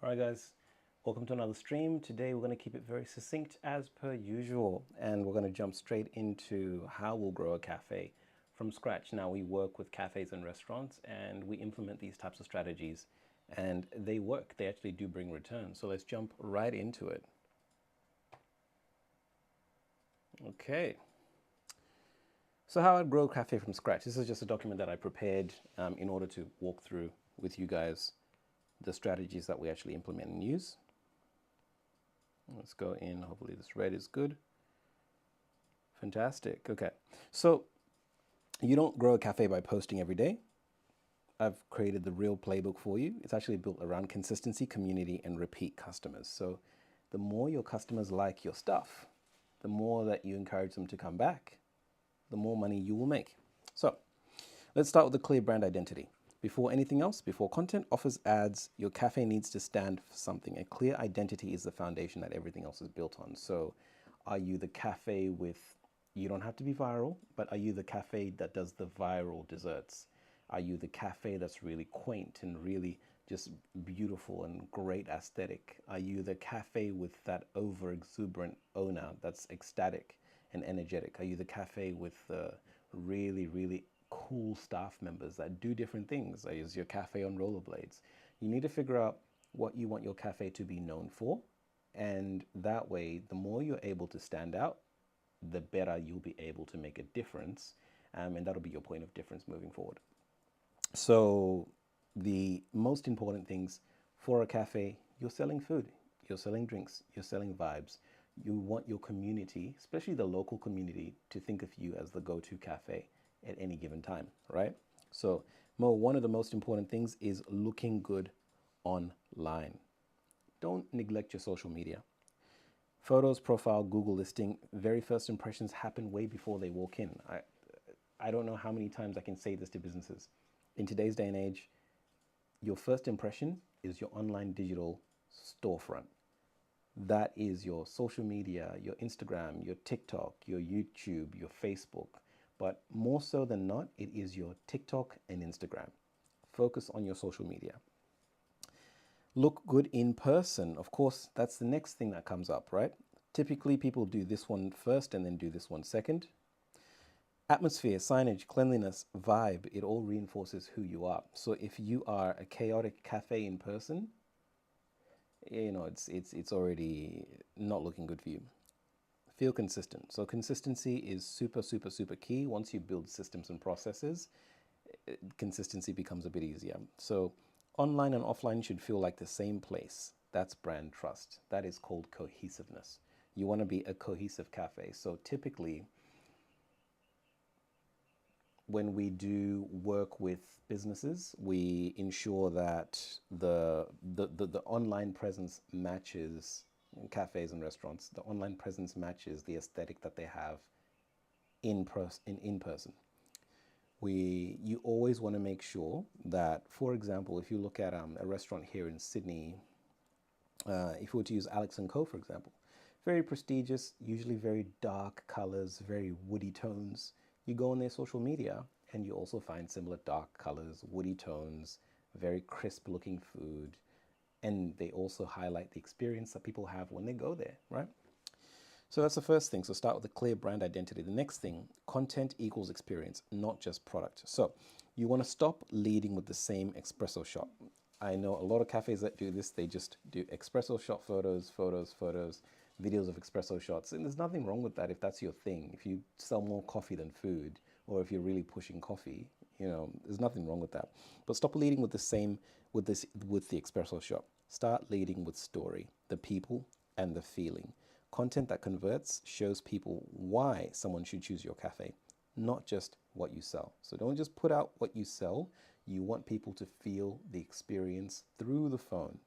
Alright guys, welcome to another stream. Today we're going to keep it very succinct as per usual, and we're going to jump straight into how we'll grow a cafe from scratch. Now, we work with cafes and restaurants and we implement these types of strategies and they work. They actually do bring returns. So let's jump right into it. Okay. So how I'd grow a cafe from scratch. This is just a document that I prepared in order to walk through with you guys the strategies that we actually implement and use. Let's go in. Hopefully this red is good. Fantastic. Okay. So you don't grow a cafe by posting every day. I've created the real playbook for you. It's actually built around consistency, community, and repeat customers. So the more your customers like your stuff, the more that you encourage them to come back, the more money you will make. So let's start with the clear brand identity. Before anything else, before content, offers, ads, your cafe needs to stand for something. A clear identity is the foundation that everything else is built on. So are you the cafe with, you don't have to be viral, but are you the cafe that does the viral desserts? Are you the cafe that's really quaint and really just beautiful and great aesthetic? Are you the cafe with that over exuberant owner that's ecstatic and energetic? Are you the cafe with really, really cool staff members that do different things? Is your cafe on rollerblades? You need to figure out what you want your cafe to be known for, and that way the more you're able to stand out, the better you'll be able to make a difference, and that'll be your point of difference moving forward. So the most important things for a cafe: you're selling food, you're selling drinks, you're selling vibes. You want your community, especially the local community, to think of you as the go-to cafe at any given time, right? So Mo, one of the most important things is looking good online. Don't neglect your social media. Photos, profile, Google listing, very first impressions happen way before they walk in. I don't know how many times I can say this to businesses. In today's day and age, your first impression is your online digital storefront. That is your social media, your Instagram, your TikTok, your YouTube, your Facebook. But more so than not, it is your TikTok and Instagram. Focus on your social media. Look good in person. Of course, that's the next thing that comes up, right? Typically, people do this one first and then do this one second. Atmosphere, signage, cleanliness, vibe, it all reinforces who you are. So if you are a chaotic cafe in person, you know, it's already not looking good for you. Feel consistent. So consistency is super, super, super key. Once you build systems and processes, consistency becomes a bit easier. So online and offline should feel like the same place. That's brand trust. That is called cohesiveness. You want to be a cohesive cafe. So typically, when we do work with businesses, we ensure that the online presence matches cafes and restaurants. The online presence matches the aesthetic that they have in person. You always want to make sure that, for example, if you look at a restaurant here in Sydney, if you were to use Alex & Co, for example, very prestigious, usually very dark colors, very woody tones. You go on their social media and you also find similar dark colors, woody tones, very crisp looking food. And they also highlight the experience that people have when they go there, right? So that's the first thing. So start with a clear brand identity. The next thing, content equals experience, not just product. So you want to stop leading with the same espresso shot. I know a lot of cafes that do this. They just do espresso shot photos, videos of espresso shots. And there's nothing wrong with that if that's your thing. If you sell more coffee than food, or if you're really pushing coffee, you know, there's nothing wrong with that. But stop leading with with the espresso shot. Start leading with story, the people and the feeling. Content that converts shows people why someone should choose your cafe, not just what you sell. So don't just put out what you sell. You want people to feel the experience through the phone.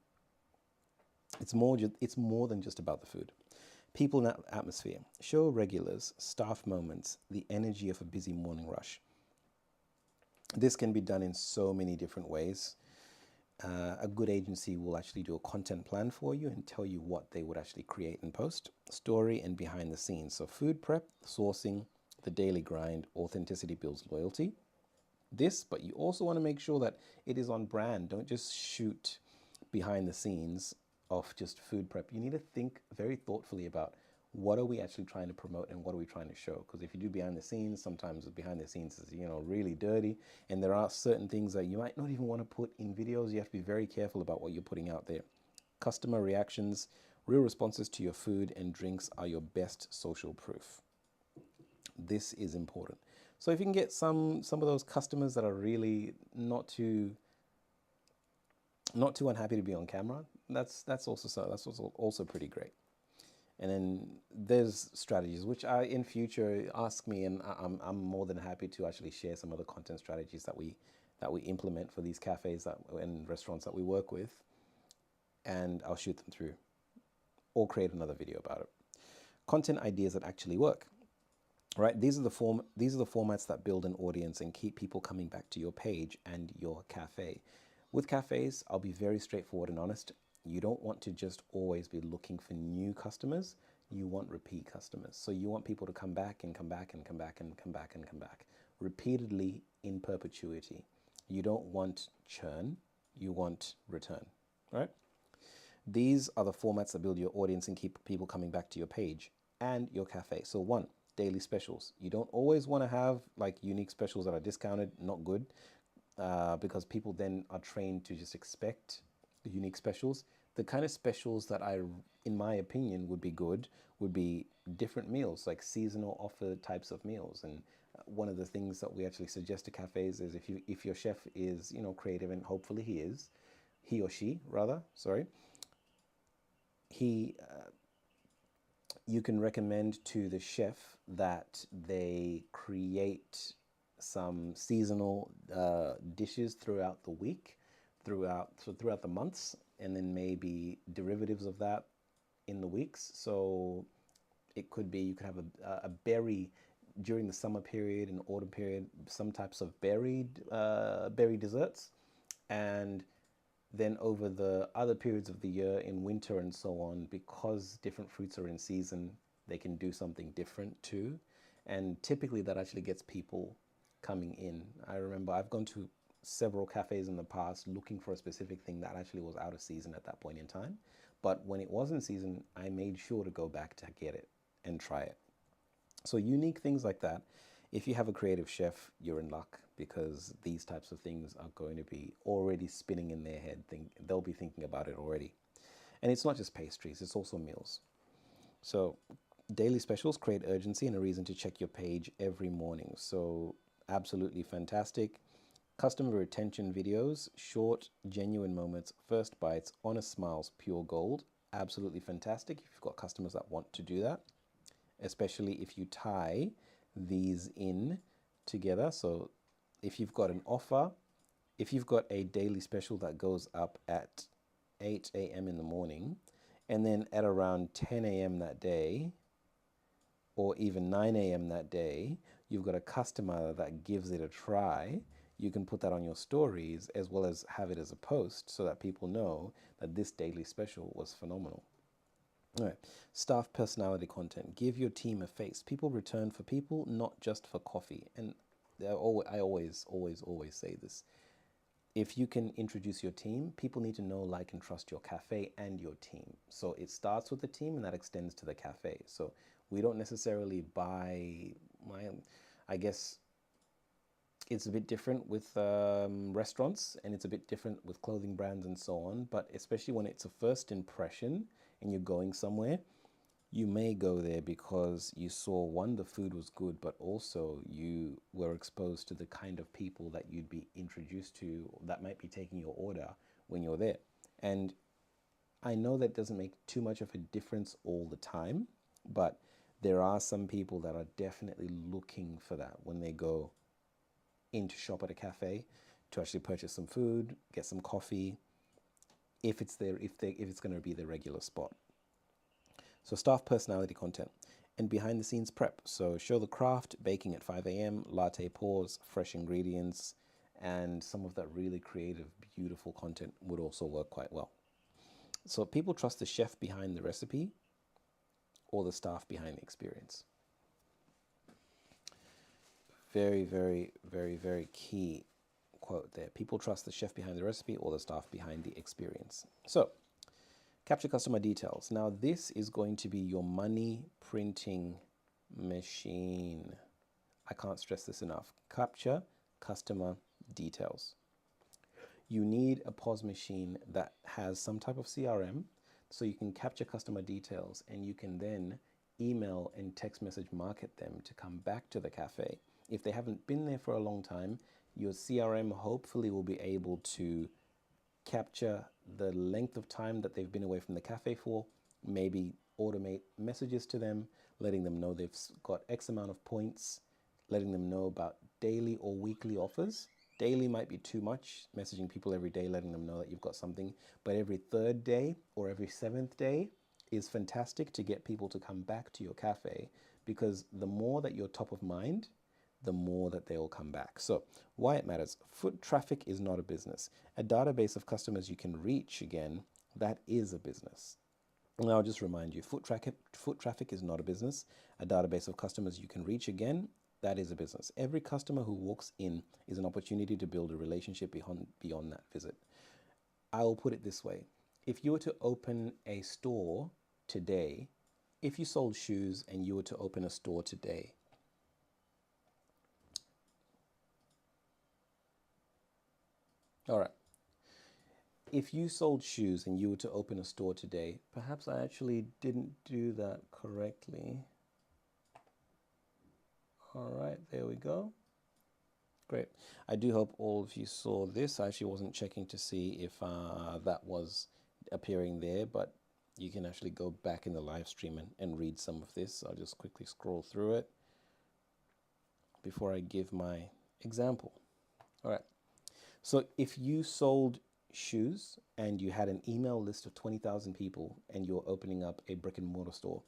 It's more than just about the food. People and atmosphere. Show regulars, staff moments, the energy of a busy morning rush. This can be done in so many different ways. A good agency will actually do a content plan for you and tell you what they would actually create and post. Story and behind the scenes. So food prep, sourcing, the daily grind, authenticity builds loyalty. But you also want to make sure that it is on brand. Don't just shoot behind the scenes of just food prep, you need to think very thoughtfully about what are we actually trying to promote and what are we trying to show. Because if you do behind the scenes, sometimes behind the scenes is, really dirty, and there are certain things that you might not even want to put in videos. You have to be very careful about what you're putting out there. Customer reactions, real responses to your food and drinks are your best social proof. This is important. So if you can get some of those customers that are really not too unhappy to be on camera, that's also pretty great. And then there's strategies which in future ask me, and I'm more than happy to actually share some of the content strategies that we implement for these cafes and restaurants that we work with, and I'll shoot them through or create another video about it. Content ideas that actually work. Right, these are the formats that build an audience and keep people coming back to your page and your cafe. With cafes, I'll be very straightforward and honest. You don't want to just always be looking for new customers. You want repeat customers. So you want people to come back and come back and come back and come back and come back repeatedly in perpetuity. You don't want churn. You want return, right? These are the formats that build your audience and keep people coming back to your page and your cafe. So 1, daily specials. You don't always want to have like unique specials that are discounted, not good, because people then are trained to just expect unique specials. The kind of specials that in my opinion, would be good would be different meals, like seasonal offer types of meals. And one of the things that we actually suggest to cafes is if your chef is, creative, and hopefully he or she rather, sorry, you can recommend to the chef that they create some seasonal dishes throughout the week, throughout the months, and then maybe derivatives of that in the weeks. So it could be you could have a berry during the summer period and autumn period, some types of berry desserts, and then over the other periods of the year in winter and so on, because different fruits are in season, they can do something different too. And typically that actually gets people coming in. I remember I've gone to several cafes in the past looking for a specific thing that actually was out of season at that point in time. But when it was in season, I made sure to go back to get it and try it. So unique things like that. If you have a creative chef, you're in luck, because these types of things are going to be already spinning in their head. They'll be thinking about it already. And it's not just pastries, it's also meals. So daily specials create urgency and a reason to check your page every morning. So absolutely fantastic. Customer retention videos, short, genuine moments, first bites, honest smiles, pure gold. Absolutely fantastic if you've got customers that want to do that, especially if you tie these in together. So if you've got an offer, if you've got a daily special that goes up at 8 a.m. in the morning, and then at around 10 a.m. that day, or even 9 a.m. that day, you've got a customer that gives it a try, you can put that on your stories as well as have it as a post so that people know that this daily special was phenomenal. All right. Staff personality content. Give your team a face. People return for people, not just for coffee. And I always say this. If you can introduce your team, people need to know, like, and trust your cafe and your team. So it starts with the team and that extends to the cafe. So we don't necessarily I guess it's a bit different with restaurants, and it's a bit different with clothing brands and so on. But especially when it's a first impression and you're going somewhere, you may go there because you saw, one, the food was good, but also you were exposed to the kind of people that you'd be introduced to that might be taking your order when you're there. And I know that doesn't make too much of a difference all the time, but there are some people that are definitely looking for that when they go in to shop at a cafe to actually purchase some food, get some coffee, if it's going to be their regular spot. So staff personality content and behind the scenes prep. So show the craft, baking at 5 a.m., latte pours, fresh ingredients, and some of that really creative, beautiful content would also work quite well. So people trust the chef behind the recipe or the staff behind the experience. Very, very, very, very key quote there. People trust the chef behind the recipe or the staff behind the experience. So, capture customer details. Now, this is going to be your money printing machine. I can't stress this enough. Capture customer details. You need a POS machine that has some type of CRM so you can capture customer details and you can then email and text message market them to come back to the cafe. If they haven't been there for a long time, your CRM hopefully will be able to capture the length of time that they've been away from the cafe for, maybe automate messages to them, letting them know they've got X amount of points, letting them know about daily or weekly offers. Daily might be too much, messaging people every day, letting them know that you've got something, but every third day or every seventh day is fantastic to get people to come back to your cafe, because the more that you're top of mind, the more that they will come back. So why it matters. Foot traffic is not a business. A database of customers you can reach, again, that is a business. And I'll just remind you, foot traffic is not a business. A database of customers you can reach, again, that is a business. Every customer who walks in is an opportunity to build a relationship beyond that visit. I will put it this way. If you were to open a store today, if you sold shoes and you were to open a store today, all right. If you sold shoes and you were to open a store today, perhaps I actually didn't do that correctly. All right, there we go. Great. I do hope all of you saw this. I actually wasn't checking to see if that was appearing there, but you can actually go back in the live stream and read some of this. I'll just quickly scroll through it before I give my example. All right. So if you sold shoes and you had an email list of 20,000 people and you're opening up a brick and mortar store,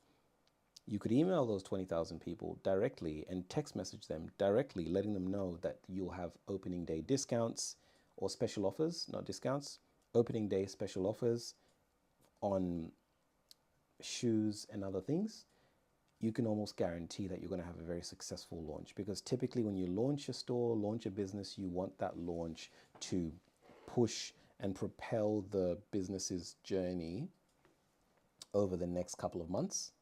you could email those 20,000 people directly and text message them directly, letting them know that you'll have opening day discounts or special offers, not discounts, opening day special offers on shoes and other things. You can almost guarantee that you're going to have a very successful launch, because typically when you launch a store, launch a business, you want that launch to push and propel the business's journey over the next couple of months.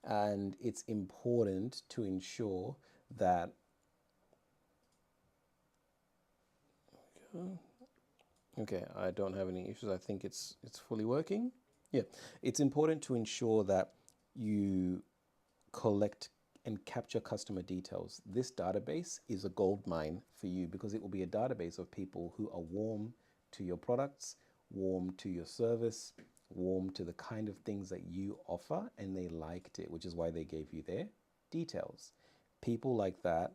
And it's important to ensure that okay, I don't have any issues. I think it's fully working. Yeah, it's important to ensure that you collect and capture customer details. This database is a gold mine for you, because it will be a database of people who are warm to your products, warm to your service, warm to the kind of things that you offer, and they liked it, which is why they gave you their details. People like that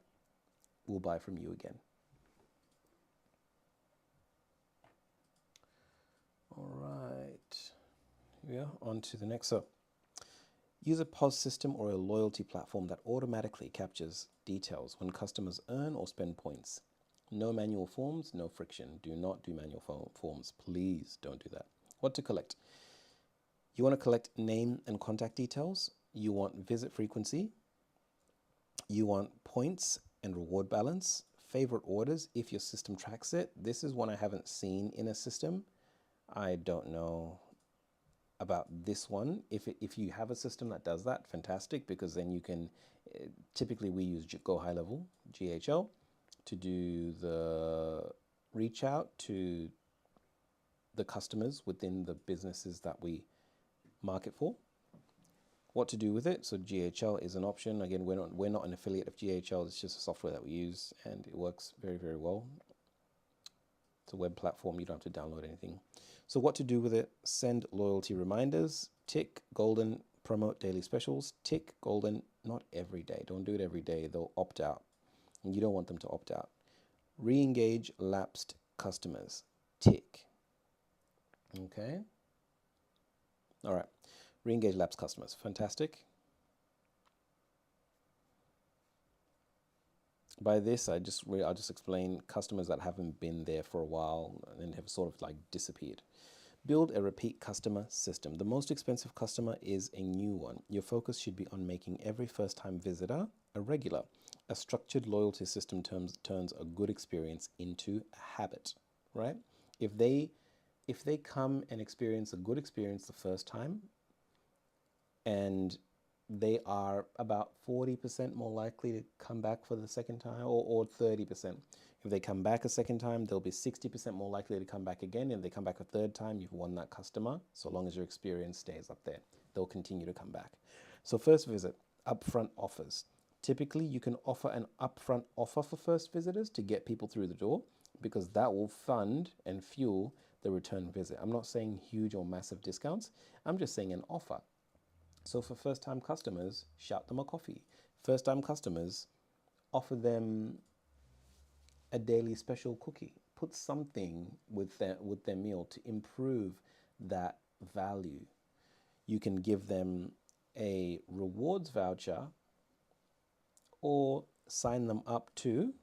will buy from you again. All right, yeah, on to the next. So use a POS system or a loyalty platform that automatically captures details when customers earn or spend points. No manual forms, no friction. Do not do manual forms. Please don't do that. What to collect? You want to collect name and contact details. You want visit frequency. You want points and reward balance. Favorite orders, if your system tracks it. This is one I haven't seen in a system. I don't know about this one. If you have a system that does that, fantastic, because then you can, typically we use Go High Level, GHL, to do the reach out to the customers within the businesses that we market for. What to do with it? So GHL is an option. Again, we're not an affiliate of GHL. It's just a software that we use, and it works very, very well. It's a web platform. You don't have to download anything. So what to do with it? Send loyalty reminders. Tick golden. Promote daily specials. Tick golden. Not every day. Don't do it every day. They'll opt out, and you don't want them to opt out. Re-engage lapsed customers. Tick. Okay. All right. Re-engage lapsed customers. Fantastic. By this, I'll just explain customers that haven't been there for a while and have sort of like disappeared. Build a repeat customer system. The most expensive customer is a new one. Your focus should be on making every first-time visitor a regular. A structured loyalty system turns a good experience into a habit, right? If they come and experience a good experience the first time, and they are about 40% more likely to come back for the second time, or 30%. If they come back a second time, they'll be 60% more likely to come back again. And if they come back a third time, you've won that customer. So long as your experience stays up there, they'll continue to come back. So first visit, upfront offers. Typically, you can offer an upfront offer for first visitors to get people through the door, because that will fund and fuel the return visit. I'm not saying huge or massive discounts. I'm just saying an offer. So for first-time customers, shout them a coffee. First-time customers, offer them a daily special cookie. Put something with their meal to improve that value. You can give them a rewards voucher or sign them up to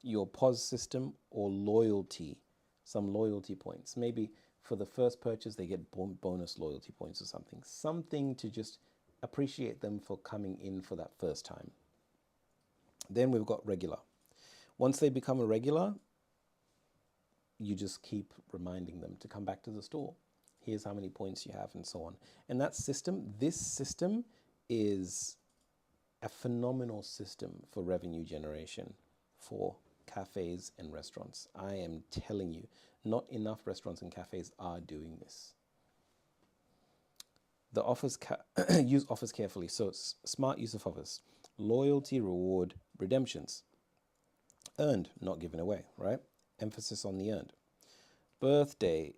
your POS system or loyalty, some loyalty points. Maybe for the first purchase, they get bonus loyalty points or something. Something to just appreciate them for coming in for that first time. Then we've got regular. Once they become a regular, you just keep reminding them to come back to the store. Here's how many points you have and so on. And that system, this system is a phenomenal system for revenue generation for cafes and restaurants. I am telling you, not enough restaurants and cafes are doing this. The offers, use offers carefully. So it's smart use of offers. Loyalty, reward, redemptions. Earned, not given away, right? Emphasis on the earned. Birthday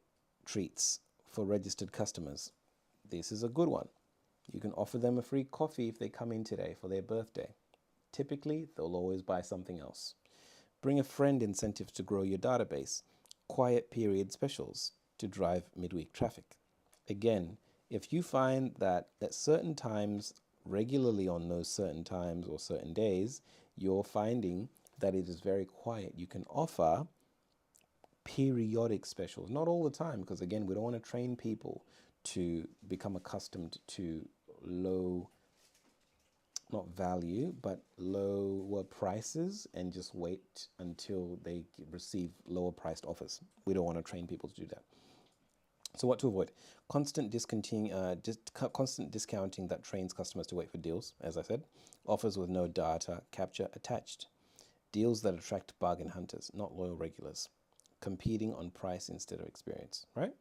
treats for registered customers. This is a good one. You can offer them a free coffee if they come in today for their birthday. Typically, they'll always buy something else. Bring a friend incentives to grow your database. Quiet period specials to drive midweek traffic. Again, if you find that at certain times, regularly on those certain times or certain days, you're finding that it is very quiet, you can offer periodic specials, not all the time, because again, we don't want to train people to become accustomed to low, not value, but lower prices and just wait until they receive lower priced offers. We don't want to train people to do that. So what to avoid? Constant discounting that trains customers to wait for deals, as I said. Offers with no data capture attached. Deals that attract bargain hunters, not loyal regulars. Competing on price instead of experience, right?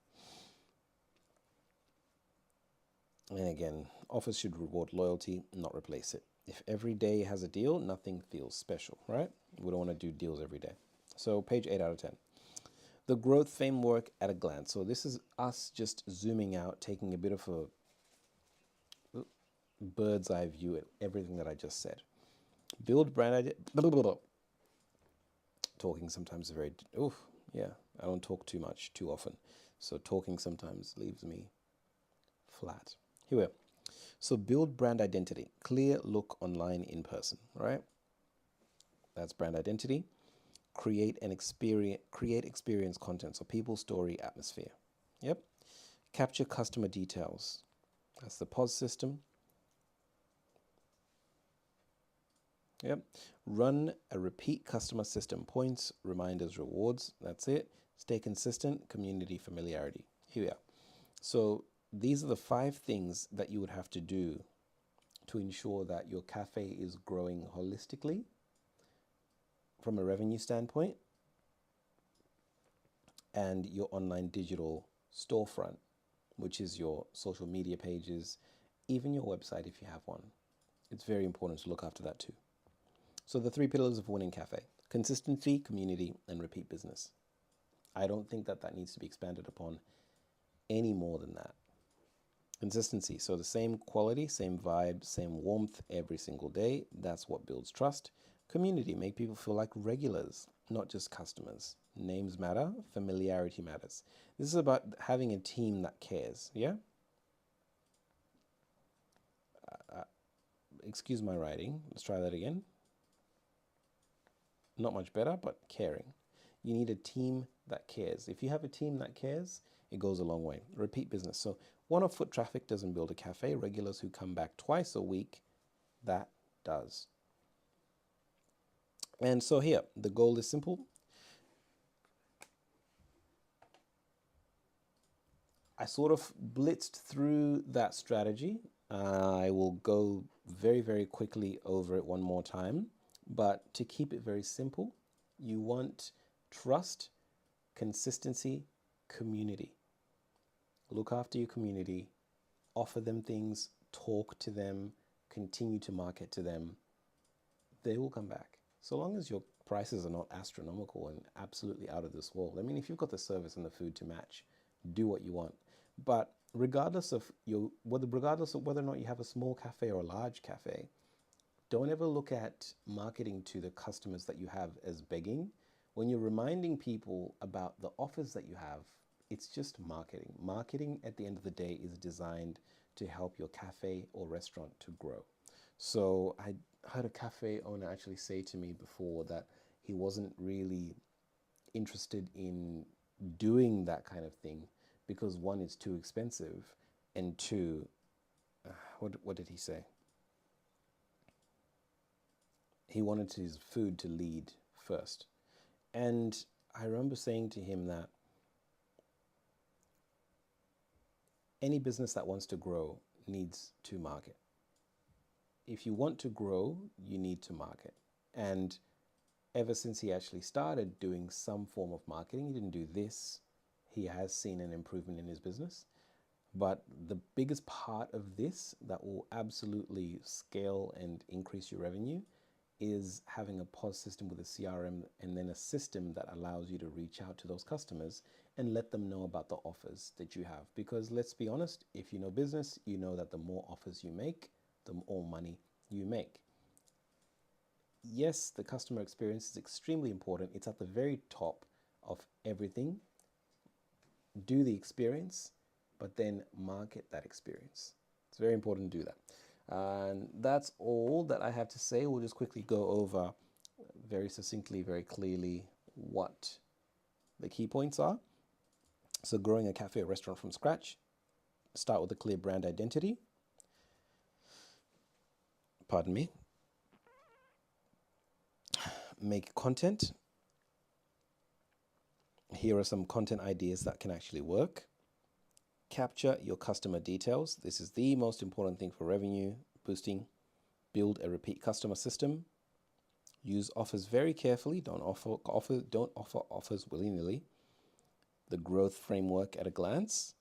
And again, offers should reward loyalty, not replace it. If every day has a deal, nothing feels special, right? We don't want to do deals every day. So page 8 out of 10. The growth framework at a glance. So this is us just zooming out, taking a bit of a bird's eye view at everything that I just said. Build brand idea. Talking sometimes is very, I don't talk too much too often. So talking sometimes leaves me flat. Here we are. So build brand identity, clear look online, in person, right? That's brand identity. Create experience content. So people, story, atmosphere. Yep. Capture customer details. That's the POS system. Yep. Run a repeat customer system, points, reminders, rewards. That's it. Stay consistent, community, familiarity. Here we are. So these are the 5 things that you would have to do to ensure that your cafe is growing holistically from a revenue standpoint, and your online digital storefront, which is your social media pages, even your website if you have one. It's very important to look after that too. So the 3 pillars of winning cafe: consistency, community, and repeat business. I don't think that needs to be expanded upon any more than that. Consistency, so the same quality, same vibe, same warmth every single day. That's what builds trust. Community, make people feel like regulars, not just customers. Names matter, familiarity matters. This is about having a team that cares, yeah? Excuse my writing, let's try that again. Not much better, but caring. You need a team that cares. If you have a team that cares, it goes a long way. Repeat business. So one-off foot traffic doesn't build a cafe. Regulars who come back twice a week, that does. And so here, the goal is simple. I sort of blitzed through that strategy. I will go very, very quickly over it one more time. But to keep it very simple, you want trust, consistency, community. Look after your community, offer them things, talk to them, continue to market to them. They will come back. So long as your prices are not astronomical and absolutely out of this world. I mean, if you've got the service and the food to match, do what you want. But regardless of whether or not you have a small cafe or a large cafe, don't ever look at marketing to the customers that you have as begging. When you're reminding people about the offers that you have, it's just marketing. Marketing at the end of the day is designed to help your cafe or restaurant to grow. So I heard a cafe owner actually say to me before that he wasn't really interested in doing that kind of thing because one, it's too expensive, and two, what did he say? He wanted his food to lead first. And I remember saying to him that any business that wants to grow needs to market. If you want to grow, you need to market. And ever since he actually started doing some form of marketing, he didn't do this, he has seen an improvement in his business. But the biggest part of this that will absolutely scale and increase your revenue is having a POS system with a CRM and then a system that allows you to reach out to those customers and let them know about the offers that you have. Because let's be honest, if you know business, you know that the more offers you make, the more money you make. Yes, the customer experience is extremely important. It's at the very top of everything. Do the experience, but then market that experience. It's very important to do that. And that's all that I have to say. We'll just quickly go over very succinctly, very clearly what the key points are. So growing a cafe or restaurant from scratch, start with a clear brand identity. Pardon me. Make content. Here are some content ideas that can actually work. Capture your customer details. This is the most important thing for revenue boosting. Build a repeat customer system. Use offers very carefully. Don't offer offers willy-nilly. The growth framework at a glance.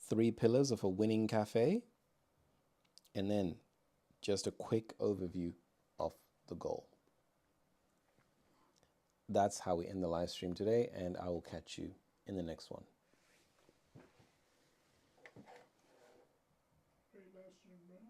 3 pillars of a winning cafe. And then just a quick overview of the goal. That's how we end the live stream today, and I will catch you in the next one. Great live stream, Brennan.